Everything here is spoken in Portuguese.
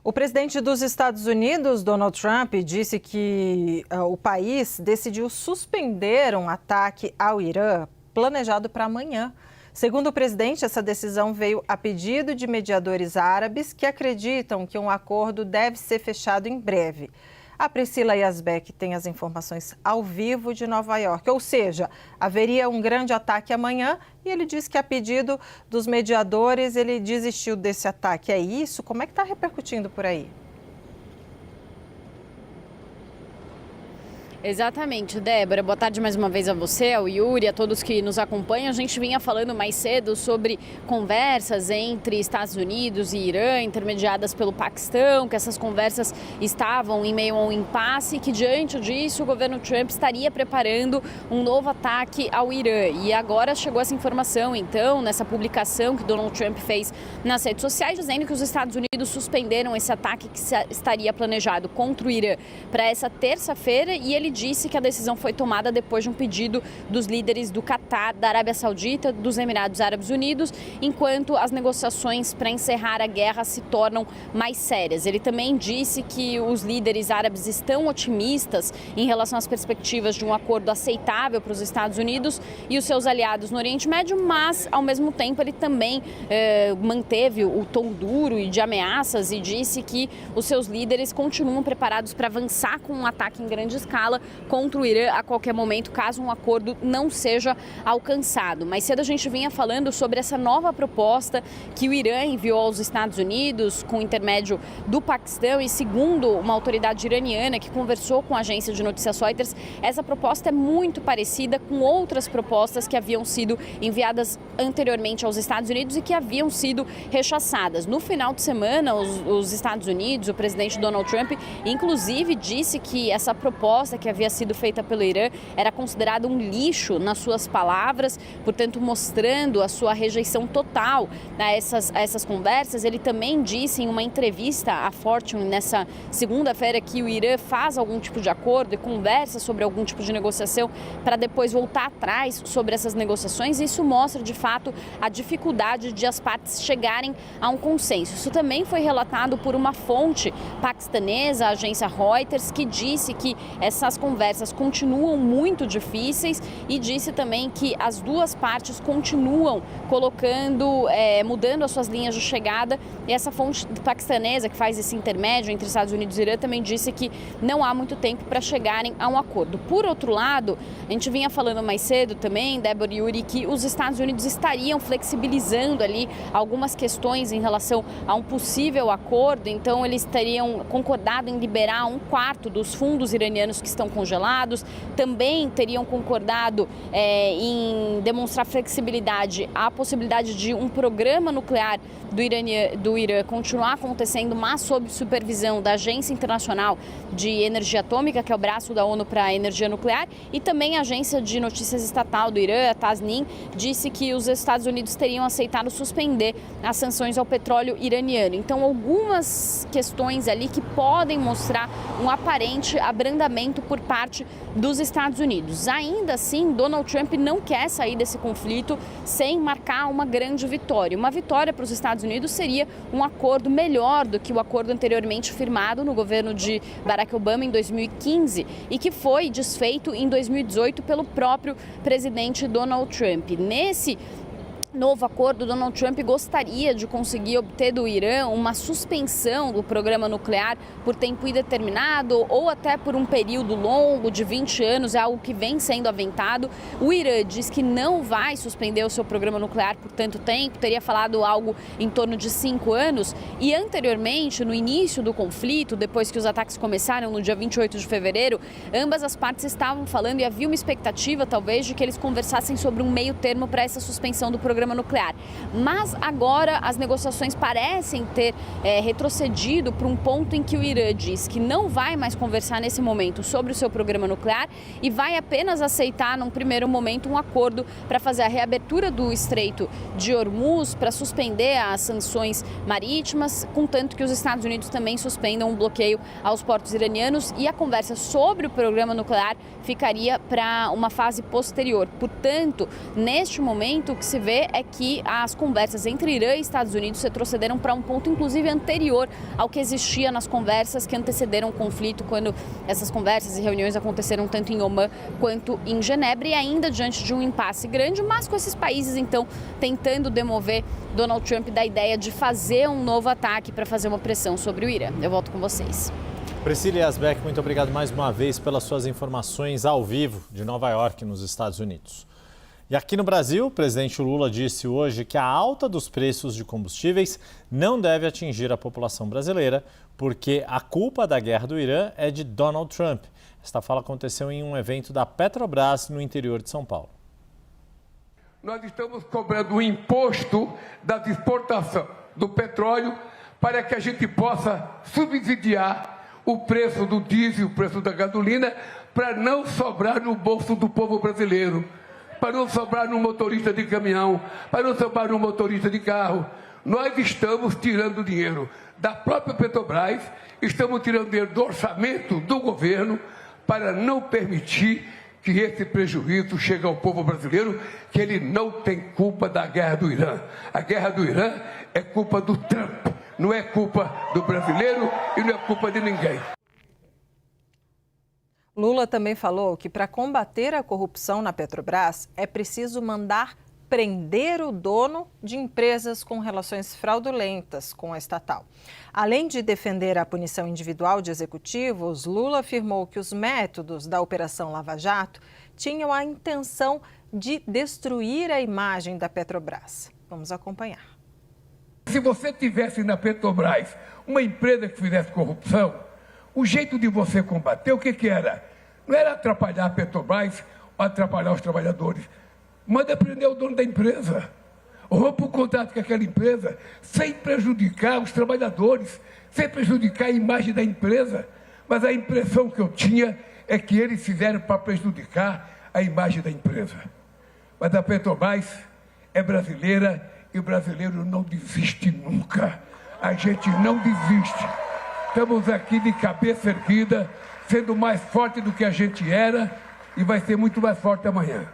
O presidente dos Estados Unidos, Donald Trump, disse que o país decidiu suspender um ataque ao Irã planejado para amanhã. Segundo o presidente, essa decisão veio a pedido de mediadores árabes que acreditam que um acordo deve ser fechado em breve. A Priscila Yazbek tem as informações ao vivo de Nova York, ou seja, haveria um grande ataque amanhã e ele disse que a pedido dos mediadores ele desistiu desse ataque. É isso? Como é que está repercutindo por aí? Exatamente, Débora. Boa tarde mais uma vez a você, ao Yuri, a todos que nos acompanham. A gente vinha falando mais cedo sobre conversas entre Estados Unidos e Irã, intermediadas pelo Paquistão, que essas conversas estavam em meio a um impasse e que, diante disso, o governo Trump estaria preparando um novo ataque ao Irã. E agora chegou essa informação, então, nessa publicação que Donald Trump fez nas redes sociais, dizendo que os Estados Unidos suspenderam esse ataque que estaria planejado contra o Irã para essa terça-feira, e ele disse que a decisão foi tomada depois de um pedido dos líderes do Catar, da Arábia Saudita, dos Emirados Árabes Unidos, enquanto as negociações para encerrar a guerra se tornam mais sérias. Ele também disse que os líderes árabes estão otimistas em relação às perspectivas de um acordo aceitável para os Estados Unidos e os seus aliados no Oriente Médio, mas, ao mesmo tempo, ele também manteve o tom duro e de ameaças e disse que os seus líderes continuam preparados para avançar com um ataque em grande escala contra o Irã a qualquer momento, caso um acordo não seja alcançado. Mais cedo a gente vinha falando sobre essa nova proposta que o Irã enviou aos Estados Unidos com intermédio do Paquistão e, segundo uma autoridade iraniana que conversou com a agência de notícias Reuters, essa proposta é muito parecida com outras propostas que haviam sido enviadas anteriormente aos Estados Unidos e que haviam sido rechaçadas. No final de semana, os Estados Unidos, o presidente Donald Trump, inclusive disse que essa proposta que havia sido feita pelo Irã era considerada um lixo, nas suas palavras, portanto mostrando a sua rejeição total a essas conversas. Ele também disse em uma entrevista à Fortune nessa segunda-feira que o Irã faz algum tipo de acordo e conversa sobre algum tipo de negociação para depois voltar atrás sobre essas negociações. Isso mostra de fato a dificuldade de as partes chegarem a um consenso. Isso também foi relatado por uma fonte paquistanesa, a agência Reuters, que disse que essas conversas continuam muito difíceis e disse também que as duas partes continuam mudando as suas linhas de chegada. E essa fonte paquistanesa que faz esse intermédio entre Estados Unidos e Irã também disse que não há muito tempo para chegarem a um acordo. Por outro lado, a gente vinha falando mais cedo também, Débora e Yuri, que os Estados Unidos estariam flexibilizando ali algumas questões em relação a um possível acordo. Então, eles teriam concordado em liberar 1/4 dos fundos iranianos que estão congelados, também teriam concordado em demonstrar flexibilidade à possibilidade de um programa nuclear do Irã continuar acontecendo, mas sob supervisão da Agência Internacional de Energia Atômica, que é o braço da ONU para a energia nuclear, e também a agência de notícias estatal do Irã, a Tasnim, disse que os Estados Unidos teriam aceitado suspender as sanções ao petróleo iraniano. Então, algumas questões ali que podem mostrar um aparente abrandamento por parte dos Estados Unidos. Ainda assim, Donald Trump não quer sair desse conflito sem marcar uma grande vitória. Uma vitória para os Estados Unidos seria um acordo melhor do que o acordo anteriormente firmado no governo de Barack Obama em 2015 e que foi desfeito em 2018 pelo próprio presidente Donald Trump. Nesse novo acordo, Donald Trump gostaria de conseguir obter do Irã uma suspensão do programa nuclear por tempo indeterminado ou até por um período longo de 20 anos, é algo que vem sendo aventado. O Irã diz que não vai suspender o seu programa nuclear por tanto tempo, teria falado algo em torno de 5 anos. E anteriormente, no início do conflito, depois que os ataques começaram no dia 28 de fevereiro, ambas as partes estavam falando e havia uma expectativa, talvez, de que eles conversassem sobre um meio termo para essa suspensão do programa nuclear. Mas agora as negociações parecem ter retrocedido para um ponto em que o Irã diz que não vai mais conversar nesse momento sobre o seu programa nuclear e vai apenas aceitar, num primeiro momento, um acordo para fazer a reabertura do Estreito de Hormuz, para suspender as sanções marítimas, contanto que os Estados Unidos também suspendam um bloqueio aos portos iranianos, e a conversa sobre o programa nuclear ficaria para uma fase posterior. Portanto, neste momento, o que se vê é que as conversas entre Irã e Estados Unidos retrocederam para um ponto, inclusive, anterior ao que existia nas conversas que antecederam o conflito, quando essas conversas e reuniões aconteceram tanto em Omã quanto em Genebra, e ainda diante de um impasse grande, mas com esses países, então, tentando demover Donald Trump da ideia de fazer um novo ataque para fazer uma pressão sobre o Irã. Eu volto com vocês. Priscila Yazbek, muito obrigado mais uma vez pelas suas informações ao vivo de Nova York, nos Estados Unidos. E aqui no Brasil, o presidente Lula disse hoje que a alta dos preços de combustíveis não deve atingir a população brasileira, porque a culpa da guerra do Irã é de Donald Trump. Esta fala aconteceu em um evento da Petrobras no interior de São Paulo. Nós estamos cobrando o imposto das exportações do petróleo para que a gente possa subsidiar o preço do diesel, o preço da gasolina, para não sobrar no bolso do povo brasileiro, para não sobrar no motorista de caminhão, para não sobrar no motorista de carro. Nós estamos tirando dinheiro da própria Petrobras, estamos tirando dinheiro do orçamento do governo para não permitir que esse prejuízo chegue ao povo brasileiro, que ele não tem culpa da guerra do Irã. A guerra do Irã é culpa do Trump, não é culpa do brasileiro e não é culpa de ninguém. Lula também falou que para combater a corrupção na Petrobras é preciso mandar prender o dono de empresas com relações fraudulentas com a estatal. Além de defender a punição individual de executivos, Lula afirmou que os métodos da Operação Lava Jato tinham a intenção de destruir a imagem da Petrobras. Vamos acompanhar. Se você tivesse na Petrobras uma empresa que fizesse corrupção, o jeito de você combater, o que era? Não era atrapalhar a Petrobras ou atrapalhar os trabalhadores. Manda prender o dono da empresa. Rompa o contrato com aquela empresa sem prejudicar os trabalhadores, sem prejudicar a imagem da empresa. Mas a impressão que eu tinha é que eles fizeram para prejudicar a imagem da empresa. Mas a Petrobras é brasileira e o brasileiro não desiste nunca. A gente não desiste. Estamos aqui de cabeça erguida, sendo mais forte do que a gente era e vai ser muito mais forte amanhã.